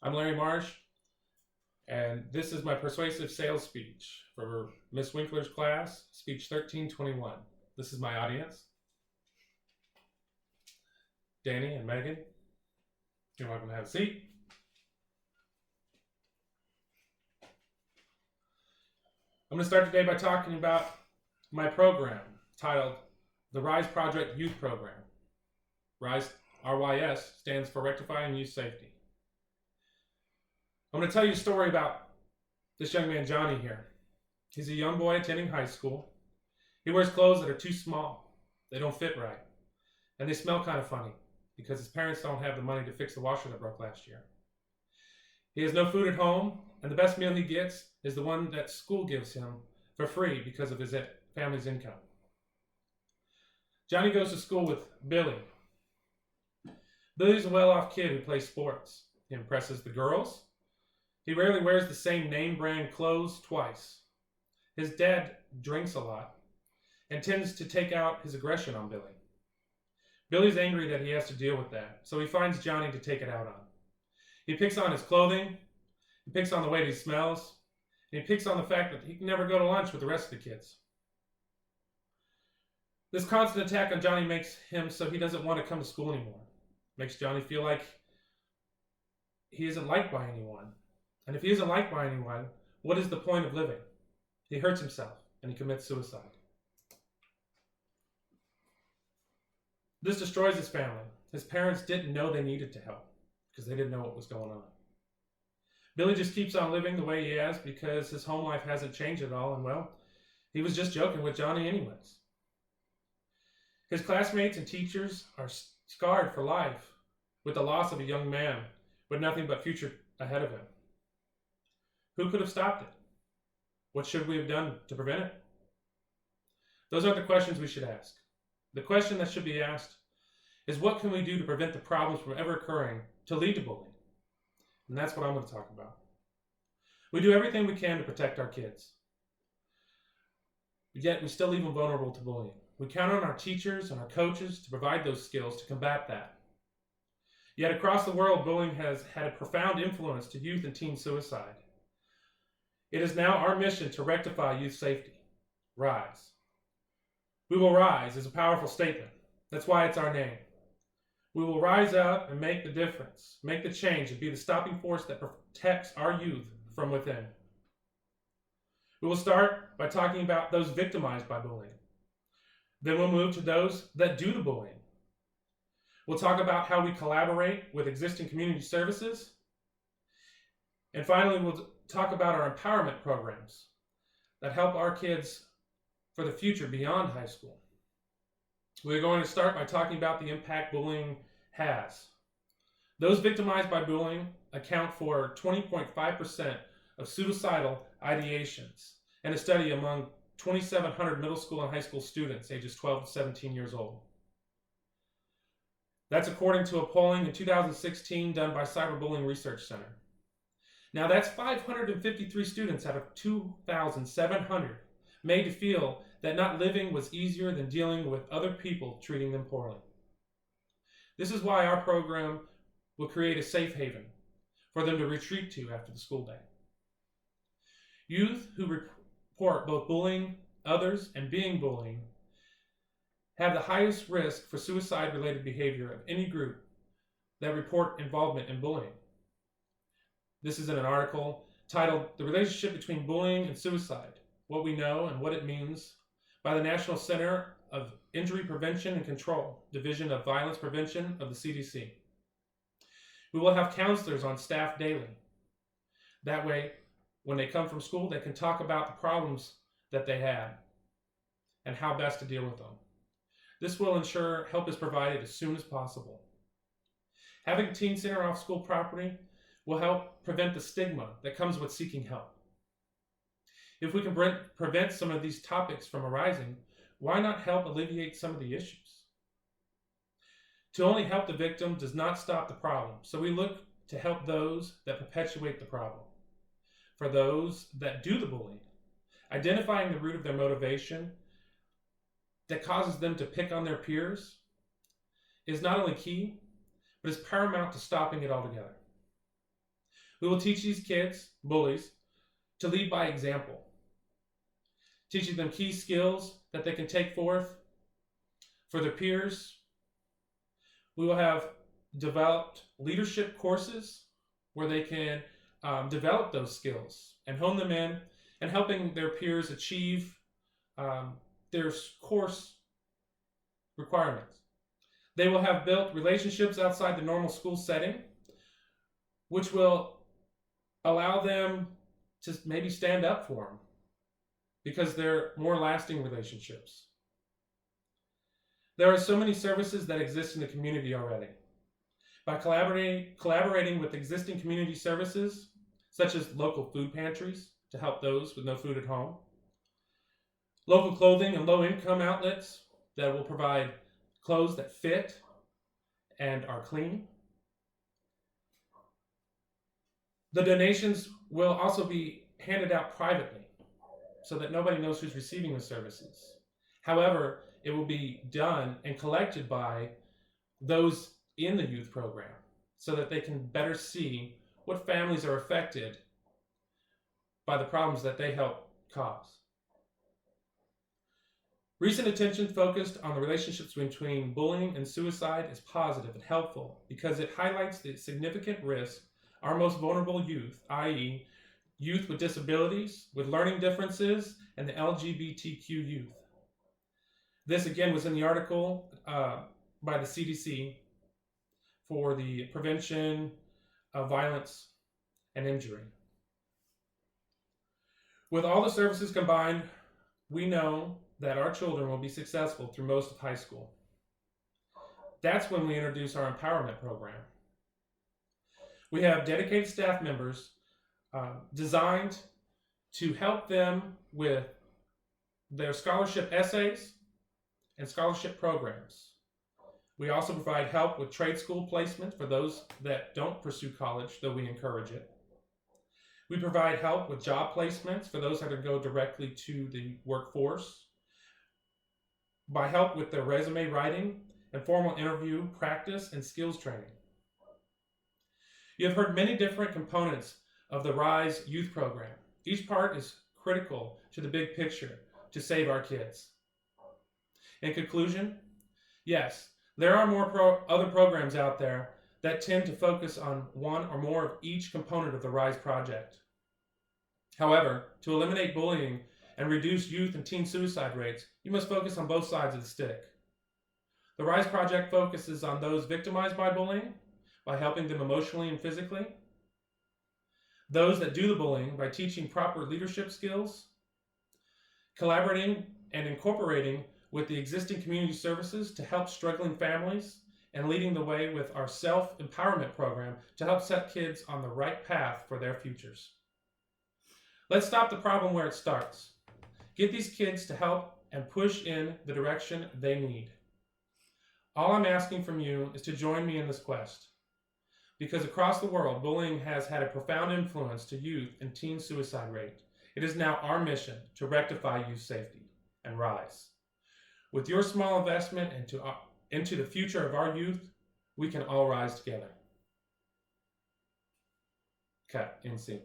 I'm Larry Marsh, and this is my persuasive sales speech for Miss Winkler's class, speech 1321. This is my audience. Danny and Megan, you're welcome to have a seat. I'm going to start today by talking about my program titled the R.Y.S Project Youth Program. R.Y.S stands for Rectifying Youth Safety. I'm going to tell you a story about this young man, Johnny, here. He's a young boy attending high school. He wears clothes that are too small. They don't fit right. And they smell kind of funny because his parents don't have the money to fix the washer that broke last year. He has no food at home, and the best meal he gets is the one that school gives him for free because of his family's income. Johnny goes to school with Billy. Billy's a well-off kid who plays sports. He impresses the girls. He rarely wears the same name brand clothes twice. His dad drinks a lot and tends to take out his aggression on Billy. Billy's angry that he has to deal with that, so he finds Johnny to take it out on. He picks on his clothing, he picks on the way he smells, and he picks on the fact that he can never go to lunch with the rest of the kids. This constant attack on Johnny makes him so he doesn't want to come to school anymore. Makes Johnny feel like he isn't liked by anyone. And if he isn't liked by anyone, what is the point of living? He hurts himself and he commits suicide. This destroys his family. His parents didn't know they needed to help because they didn't know what was going on. Billy just keeps on living the way he has because his home life hasn't changed at all, and well, he was just joking with Johnny anyways. His classmates and teachers are scarred for life with the loss of a young man with nothing but future ahead of him. Who could have stopped it? What should we have done to prevent it? Those aren't the questions we should ask. The question that should be asked is, what can we do to prevent the problems from ever occurring to lead to bullying? And that's what I'm going to talk about. We do everything we can to protect our kids, yet we still leave them vulnerable to bullying. We count on our teachers and our coaches to provide those skills to combat that. Yet across the world, bullying has had a profound influence to youth and teen suicide. It is now our mission to rectify youth safety. Rise. We will rise is a powerful statement. That's why it's our name. We will rise up and make the difference, make the change, and be the stopping force that protects our youth from within. We will start by talking about those victimized by bullying. Then we'll move to those that do the bullying. We'll talk about how we collaborate with existing community services. And finally, we'll talk about our empowerment programs that help our kids for the future beyond high school. We're going to start by talking about the impact bullying has. Those victimized by bullying account for 20.5% of suicidal ideations, and a study among 2,700 middle school and high school students ages 12 to 17 years old. That's according to a polling in 2016 done by Cyberbullying Research Center. Now that's 553 students out of 2,700 made to feel that not living was easier than dealing with other people treating them poorly. This is why our program will create a safe haven for them to retreat to after the school day. Youth who report both bullying others and being bullied have the highest risk for suicide-related behavior of any group that report involvement in bullying. This is in an article titled "The Relationship Between Bullying and Suicide, What We Know and What It Means" by the National Center of Injury Prevention and Control, Division of Violence Prevention of the CDC. We will have counselors on staff daily. That way, when they come from school, they can talk about the problems that they had and how best to deal with them. This will ensure help is provided as soon as possible. Having a teen center off school property will help prevent the stigma that comes with seeking help. If we can prevent some of these topics from arising, why not help alleviate some of the issues? To only help the victim does not stop the problem, so we look to help those that perpetuate the problem. For those that do the bullying, identifying the root of their motivation that causes them to pick on their peers is not only key, but is paramount to stopping it altogether. We will teach these kids, bullies, to lead by example, teaching them key skills that they can take forth for their peers. We will have developed leadership courses where they can develop those skills and hone them in and helping their peers achieve their course requirements. They will have built relationships outside the normal school setting, which will allow them to maybe stand up for them because they're more lasting relationships. There are so many services that exist in the community already. By collaborating with existing community services, such as local food pantries to help those with no food at home, local clothing and low-income outlets that will provide clothes that fit and are clean. The donations will also be handed out privately so that nobody knows who's receiving the services. However, it will be done and collected by those in the youth program so that they can better see what families are affected by the problems that they help cause. Recent attention focused on the relationships between bullying and suicide is positive and helpful because it highlights the significant risk our most vulnerable youth, i.e., youth with disabilities, with learning differences, and the LGBTQ youth. This again was in the article by the CDC for the prevention of violence and injury. With all the services combined, we know that our children will be successful through most of high school. That's when we introduce our empowerment program. We have dedicated staff members designed to help them with their scholarship essays and scholarship programs. We also provide help with trade school placement for those that don't pursue college, though we encourage it. We provide help with job placements for those that go directly to the workforce, by help with their resume writing and formal interview practice and skills training. You have heard many different components of the R.Y.S youth program. Each part is critical to the big picture to save our kids. In conclusion, yes, there are more other programs out there that tend to focus on one or more of each component of the R.Y.S project. However, to eliminate bullying and reduce youth and teen suicide rates, you must focus on both sides of the stick. The R.Y.S project focuses on those victimized by bullying by helping them emotionally and physically, those that do the bullying by teaching proper leadership skills, collaborating and incorporating with the existing community services to help struggling families, and leading the way with our self-empowerment program to help set kids on the right path for their futures. Let's stop the problem where it starts. Get these kids to help and push in the direction they need. All I'm asking from you is to join me in this quest. Because across the world, bullying has had a profound influence to youth and teen suicide rate. It is now our mission to rectify youth safety and rise. With your small investment into the future of our youth, we can all rise together. Cut in scene.